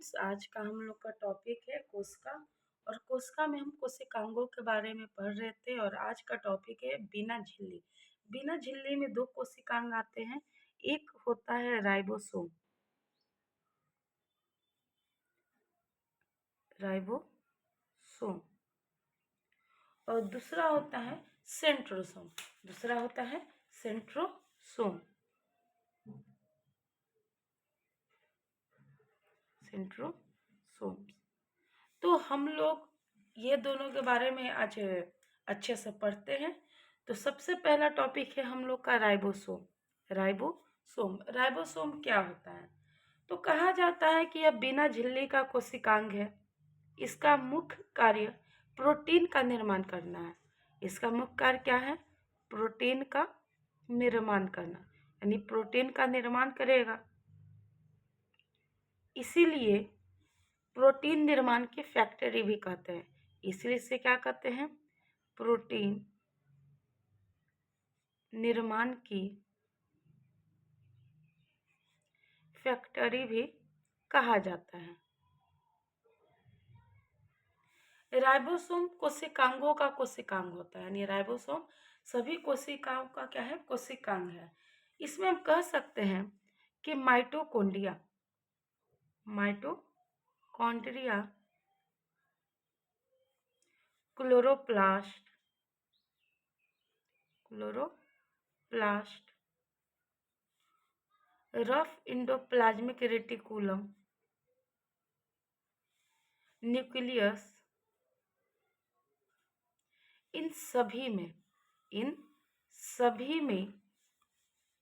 Students, आज का हम लोग का टॉपिक है कोशिका। और कोशिका में हम कोशिकांगों के बारे में पढ़ रहे थे और आज का टॉपिक है बिना झिल्ली। बिना झिल्ली में दो कोशिकांग आते हैं। एक होता है राइबोसोम, राइबोसोम, और दूसरा होता है सेंट्रोसोम। दूसरा होता है सेंट्रोसोम, सेंट्रोसोम। तो हम लोग ये दोनों के बारे में आज अच्छे से पढ़ते हैं। तो सबसे पहला टॉपिक है हम लोग का राइबोसोम। राइबोसोम राइबोसोम क्या होता है? तो कहा जाता है कि यह बिना झिल्ली का कोशिकांग है। इसका मुख्य कार्य प्रोटीन का निर्माण करना है। इसका मुख्य कार्य क्या है? प्रोटीन का निर्माण करना, यानी प्रोटीन का निर्माण करेगा। इसीलिए प्रोटीन निर्माण की फैक्ट्री भी कहते हैं। इसलिए इसे क्या कहते हैं? प्रोटीन निर्माण की फैक्ट्री भी कहा जाता है। राइबोसोम कोशिकांगों का कोशिकांग होता है, यानी राइबोसोम सभी कोशिकाओं का क्या है? कोशिकांग है। इसमें हम कह सकते हैं कि mitochondria, mitochondria, chloroplast, chloroplast, rough endoplasmic reticulum, nucleus, इन सभी में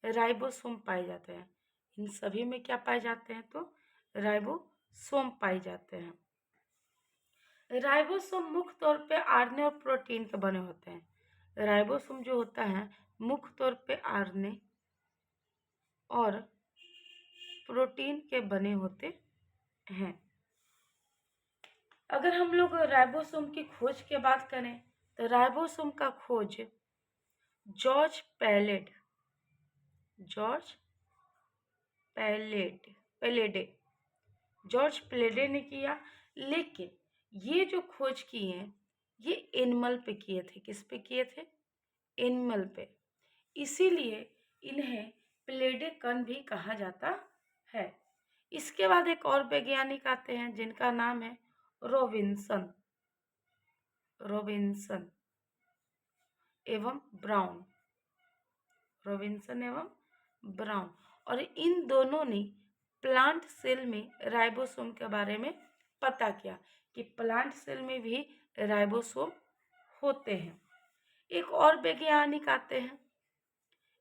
राइबोसोम पाए जाते हैं। इन सभी में क्या पाए जाते हैं? तो राइबोसोम पाए जाते हैं। राइबोसोम मुख्य तौर पे आरएनए और प्रोटीन के बने होते हैं। राइबोसोम जो होता है मुख्य तौर पे आरएनए और प्रोटीन के बने होते हैं। अगर हम लोग राइबोसोम की खोज की बात करें तो राइबोसोम का खोज जॉर्ज पैलेडे ने किया। लेकिन ये जो खोज किए हैं ये एनिमल पे किए थे। किस पे किए थे? एनिमल पे। इसीलिए इन्हें प्लेडेकन भी कहा जाता है। इसके बाद एक और वैज्ञानिक आते हैं जिनका नाम है रॉबिन्सन एवं ब्राउन। रॉबिन्सन एवं ब्राउन। और इन दोनों ने प्लांट सेल में राइबोसोम के बारे में पता किया कि प्लांट सेल में भी राइबोसोम होते हैं। एक और वैज्ञानिक आते हैं,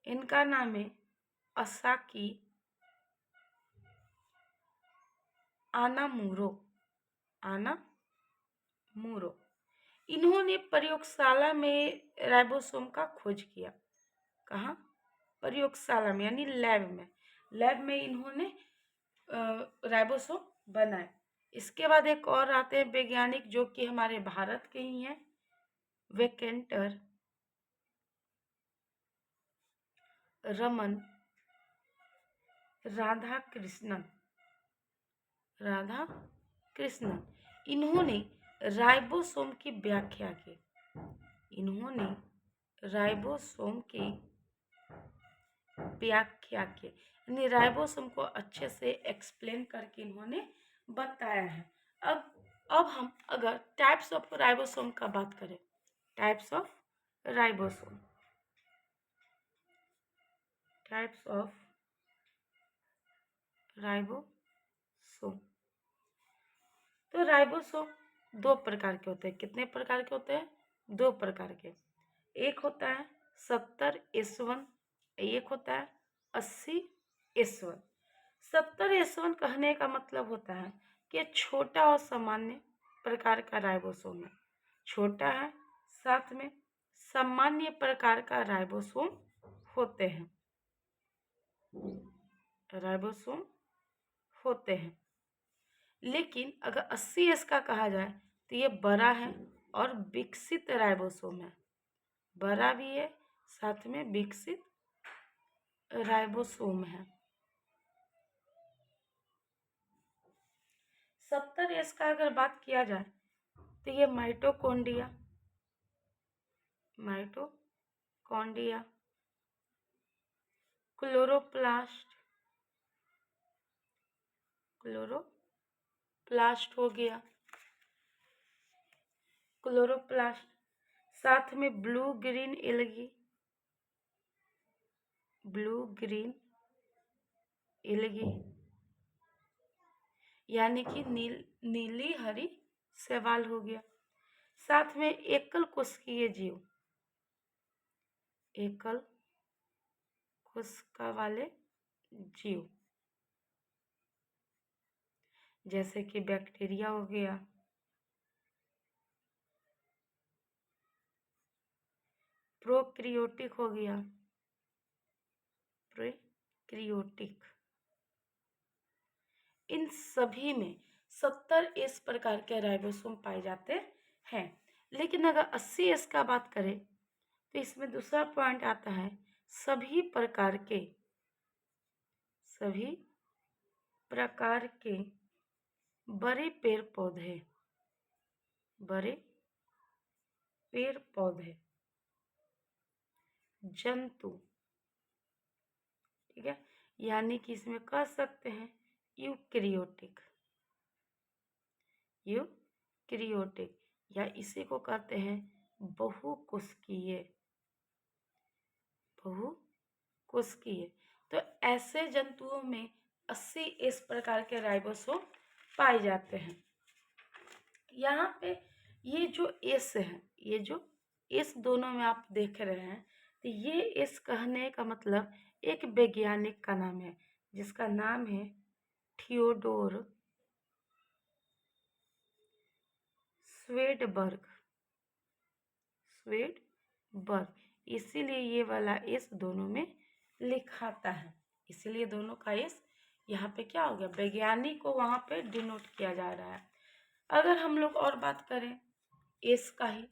इनका नाम है असाकी आनामुरो। इन्होंने प्रयोगशाला में राइबोसोम का खोज किया। कहाँ? प्रयोगशाला में, यानी लैब में इन्होंने राइबोसोम बनाए। इसके बाद एक और आते हैं वैज्ञानिक जो कि हमारे भारत के ही हैं, वेकेंटर रमन राधाकृष्णन। इन्होंने राइबोसोम की व्याख्या की। यानी राइबोसोम को अच्छे से एक्सप्लेन करके इन्होंने बताया है। अब हम अगर टाइप्स ऑफ राइबोसोम का बात करें, टाइप्स ऑफ राइबोसोम तो राइबोसोम दो प्रकार के होते हैं। कितने प्रकार के होते हैं? दो प्रकार के। एक होता है 70S1, एक होता है 80S1। 70S1 कहने का मतलब होता है कि छोटा और सामान्य प्रकार का राइबोसोम है। छोटा है, साथ में सामान्य प्रकार का राइबोसोम होते हैं। लेकिन अगर 80S का कहा जाए तो ये बड़ा है और विकसित राइबोसोम है। बड़ा भी है, साथ में विकसित राइबोसोम है। 70S का अगर बात किया जाए तो ये माइटोकॉन्ड्रिया, माइटोकॉन्ड्रिया, क्लोरोप्लास्ट, क्लोरोप्लास्ट हो गया, क्लोरोप्लास्ट, साथ में blue green algae, blue green algae यानी कि नीली हरी शैवाल हो गया, साथ में एकल कोशिकीय जीव, एकल कोशिका वाले जीव जैसे कि बैक्टीरिया हो गया, प्रोक्रियोटिक हो गया, प्रोक्रियोटिक, इन सभी में 70 इस प्रकार के राइबोसोम पाए जाते हैं। लेकिन अगर 80 का बात करें तो इसमें दूसरा पॉइंट आता है सभी प्रकार के बड़े पेड़ पौधे, जंतु, ठीक है, यानी कि इसमें कह सकते हैं यूकैरियोटिक या इसी को कहते हैं बहुकोशिकीय। तो ऐसे जंतुओं में 80 इस प्रकार के राइबोसोम पाए जाते हैं। यहाँ पे ये जो एस है, ये जो एस दोनों में आप देख रहे हैं, तो ये एस कहने का मतलब एक वैज्ञानिक का नाम है जिसका नाम है थियोडोर स्वेडबर्ग, इसीलिए ये वाला एस दोनों में लिखाता है, इसीलिए दोनों का एस यहाँ पे क्या हो गया, वैज्ञानिक को वहाँ पे डिनोट किया जा रहा है। अगर हम लोग और बात करें एस का ही,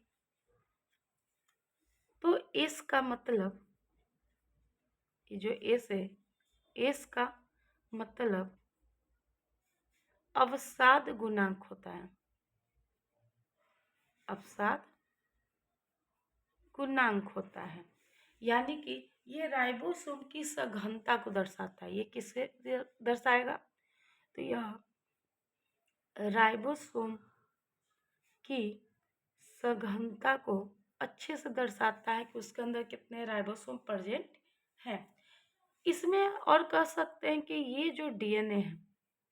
तो एस का मतलब, ये जो एस है, एस का मतलब अवसाद गुणांक होता है, अवसाद गुणांक होता है, यानी कि ये राइबोसोम की सघनता को दर्शाता है। ये किसे दर्शाएगा, तो यह राइबोसोम की सघनता को अच्छे से दर्शाता है कि उसके अंदर कितने राइबोसोम प्रेजेंट हैं। इसमें और कह सकते हैं कि ये जो डीएनए है,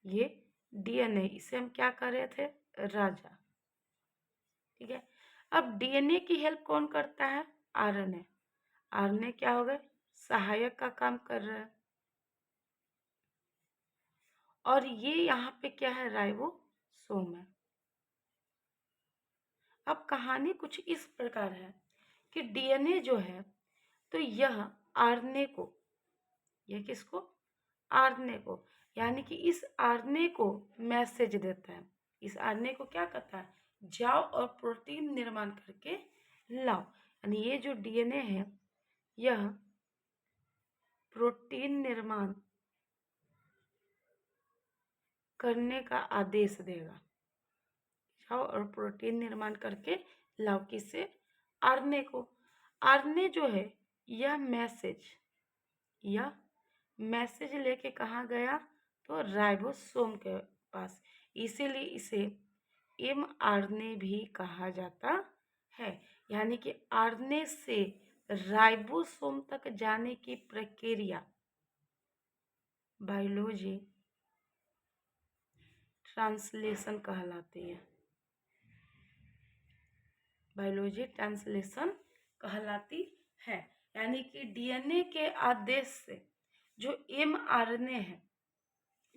ये डीएनए, इसे हम क्या कर रहे थे, राजा, ठीक है। अब डीएनए की हेल्प कौन करता है, आरएनए क्या हो गए, सहायक का काम कर रहा है, और ये यहाँ पे क्या है, राइबोसोम है। अब कहानी कुछ इस प्रकार है कि डीएनए जो है, तो यह आरएनए को, यह किसको, आरएनए को, यानी कि इस आरएनए को मैसेज देता है, इस आरएनए को क्या कहता है, जाओ और प्रोटीन निर्माण करके लाओ। यानी ये जो डीएनए है, यह प्रोटीन निर्माण करने का आदेश देगा, जाओ और प्रोटीन निर्माण करके लाओ, किसे, आरएनए को। आरएनए जो है, यह मैसेज लेके कहाँ गया, तो राइबोसोम के पास, इसीलिए इसे एमआरएनए भी कहा जाता है। यानी कि आरएनए से राइबोसोम तक जाने की प्रक्रिया बायोलॉजी ट्रांसलेशन कहलाती है, बायोलॉजी ट्रांसलेशन कहलाती है। यानी कि डीएनए के आदेश से जो एमआरएनए है,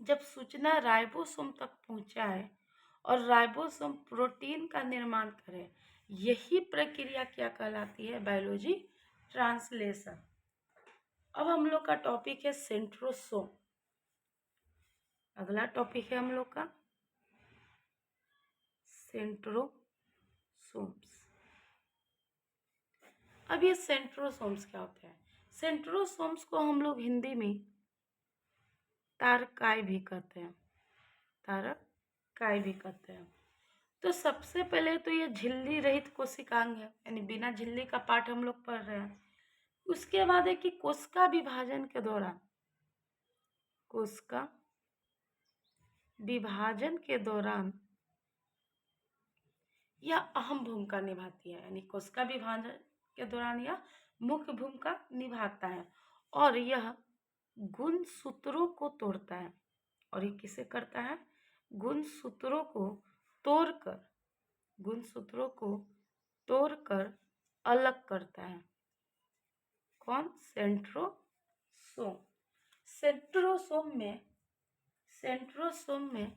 जब सूचना राइबोसोम तक पहुंचाए और राइबोसोम प्रोटीन का निर्माण करे, यही प्रक्रिया क्या कहलाती है, बायोलॉजी ट्रांसलेशन। अब हम लोग का टॉपिक है सेंट्रोसोम, अगला टॉपिक है हम लोग का सेंट्रोसोम्स। अब ये सेंट्रोसोम्स क्या होते हैं, सेंट्रोसोम्स को हम लोग हिंदी में तारकाय भी कहते हैं, तारकाय, काय भी कहते हैं। तो सबसे पहले तो ये झिल्ली रहित कोशिकांग है, यानी बिना झिल्ली का पार्ट हम लोग पढ़ रहे हैं। उसके बाद है कि कोशिका विभाजन के दौरान, कोशिका विभाजन के दौरान यह अहम भूमिका निभाती है, यानी कोशिका विभाजन के दौरान यह मुख्य भूमिका निभाता है और यह गुणसूत्रों को तोड़ता है। और ये किसे करता है? गुणसूत्रों को तोड़कर, गुणसूत्रों को तोड़कर अलग करता है। कौन? सेंट्रोसोम। सेंट्रोसोम में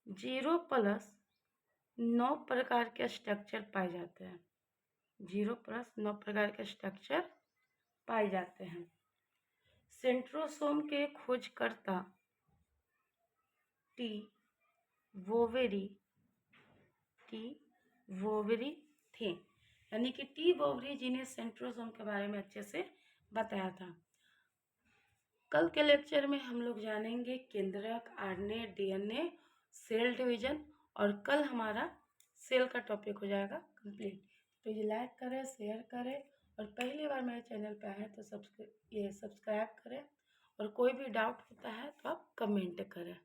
0+9 प्रकार के स्ट्रक्चर पाए जाते हैं। 0+9 प्रकार के स्ट्रक्चर पाए जाते हैं। सेंट्रोसोम के खोजकर्ता टी वोवेरी थे, यानी कि टी वोवेरी जी ने सेंट्रोसोम के बारे में अच्छे से बताया था। कल के लेक्चर में हम लोग जानेंगे केंद्रक, आरएनए, डीएनए, सेल डिवीजन, और कल हमारा सेल का टॉपिक हो जाएगा कंप्लीट। तो ये लाइक करें, शेयर करें, और पहली बार मेरे चैनल पे आए तो सब्सक्राइब करें, और कोई भी डाउट होता है तो आप कमेंट करें।